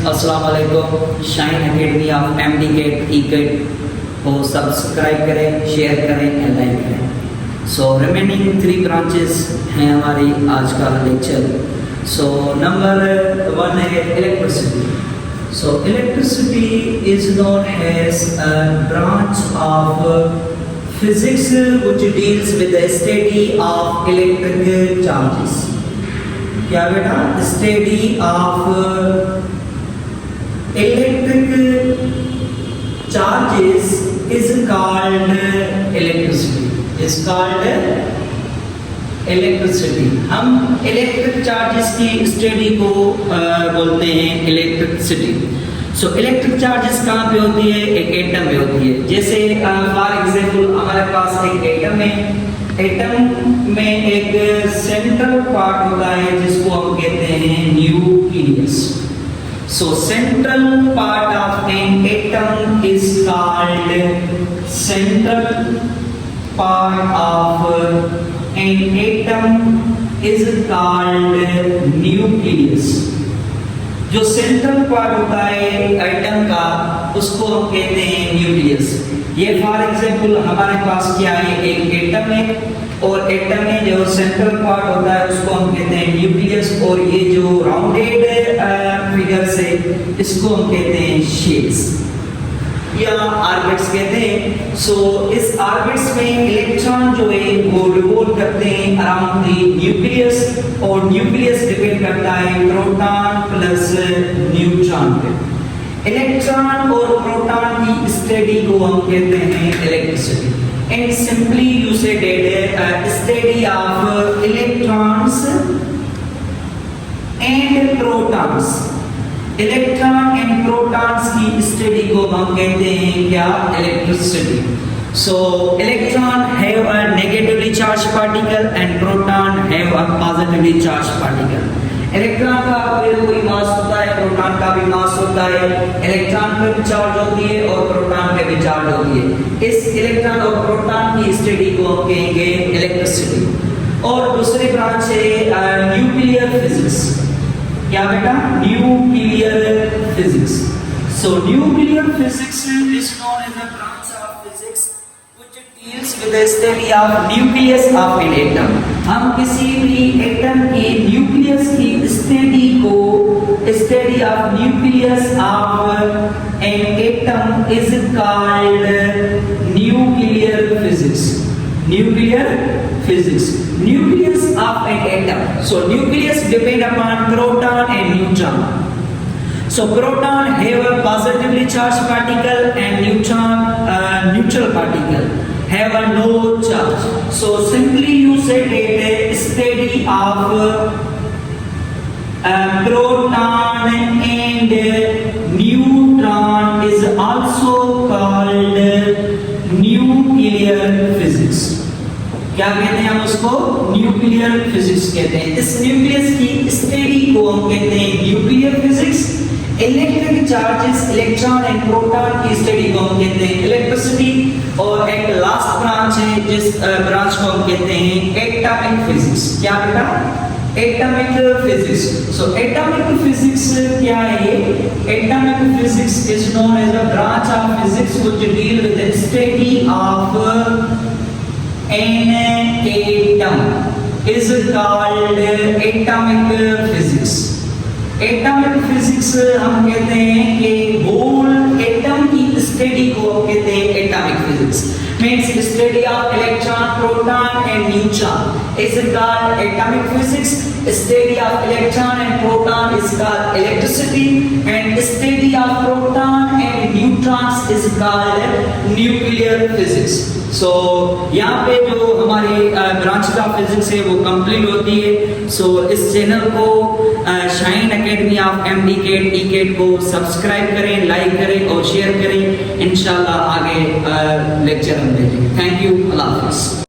अस्सलाम वालेकुम। Shine academy of MDCAT ईकेट को सब्सक्राइब करें, शेयर करें एंड लाइक करें। सो रिमेनिंग 3 ब्रांचेस हैं हमारी आज का लेक्चर। सो नंबर 1 है electricity. So electricity is known as a branch of physics which deals with the study of electric charges। क्या बेटा? Study of electric charges is called electricity. Is called electricity. हम electric charges की study को बोलते हैं electricity. So electric charges कहाँ पे होती है? एक एटम में होती है। जैसे फॉर एग्जांपल हमारे पास एक एटम है। एटम में एक सेंट्रल पार्ट होता है जिसको हम कहते हैं nucleus. So central part of an atom is called central part of an atom is called nucleus. जो सेंट्रल पार्ट होता है एटम का उसको हम कहते हैं न्यूक्लियस। ये फॉर एग्जांपल हमारे पास क्या है? एक एटम है और एटम में जो सेंट्रल पार्ट होता है उसको हम कहते हैं न्यूक्लियस। और ये जो राउंडेड फिगर्स है इसको हम कहते हैं शेल्स या ऑर्बिट्स कहते हैं। सो इस ऑर्बिट्स में इलेक्ट्रॉन जो है वो रिवॉल्व करते हैं अराउंड द न्यूक्लियस और न्यूक्लियस डिपेंड करता है प्रोटॉन प्लस न्यूट्रॉन पे। इलेक्ट्रॉन और प्रोटॉन की स्टडी को हम कहते हैं इलेक्ट्रिसिटी। एंड सिंपली यू से study of electrons and protons. Electron and protons की स्टडी को हम कहते हैं क्या? Electricity. So electron have a negatively charge particle and proton have a positively charge particle. Electron का कोई मास होता है, प्रोटॉन का भी मास होता है। इलेक्ट्रॉन पे भी चार्ज होती है और प्रोटॉन पे भी चार्ज होती है। इस इलेक्ट्रॉन और प्रोटॉन की स्टडी को हम कहेंगे इलेक्ट्रिसिटी। और दूसरी ब्रांच है न्यूक्लियर फिजिक्स। क्या बेटा? Nuclear physics. So nuclear physics is known as a branch of physics which deals with the study of nucleus of an atom. हम किसी भी एटम के न्यूक्लियस की स्टडी को study of nucleus of an atom is called nuclear physics. Nuclear physics. Nucleus of an atom. So nucleus depend upon proton and neutron. So proton have a positively charged particle and neutron neutral particle have a no charge. So simply you said a study of proton and neutron is also called nuclear physics. क्या कहते हैं हम उसको? Nuclear physics कहते हैं। इस nucleus की study को हम कहते हैं nuclear physics. Electric charges electron and proton की स्टडी को हम कहते हैं इलेक्ट्रिसिटी। और एक लास्ट ब्रांच है जिस ब्रांच को हम कहते हैं एटॉमिक फिजिक्स। क्या बेटा? Atomic physics. So atomic physics क्या है? Atomic physics is known as a branch of physics which deal with the study of an atom is called atomic physics. Atomic physics हम कहते हैं कि होल एटम की study को हम कहते हैं atomic physics. Means study of electron, proton and neutron is called atomic physics. Study of electron and proton is called electricity, and study of proton and neutrons is called nuclear physics. So यहाँ पे जो हमारी branch of physics है वो complete होती है। सो इस channel को शाइन एकेडमी ऑफ एमडीकेट ईकेट को सब्सक्राइब करें, लाइक करें और शेयर करें। इंशाल्लाह आगे लेक्चर हम देंगे। Thank you. अल्लाह हाफिज़।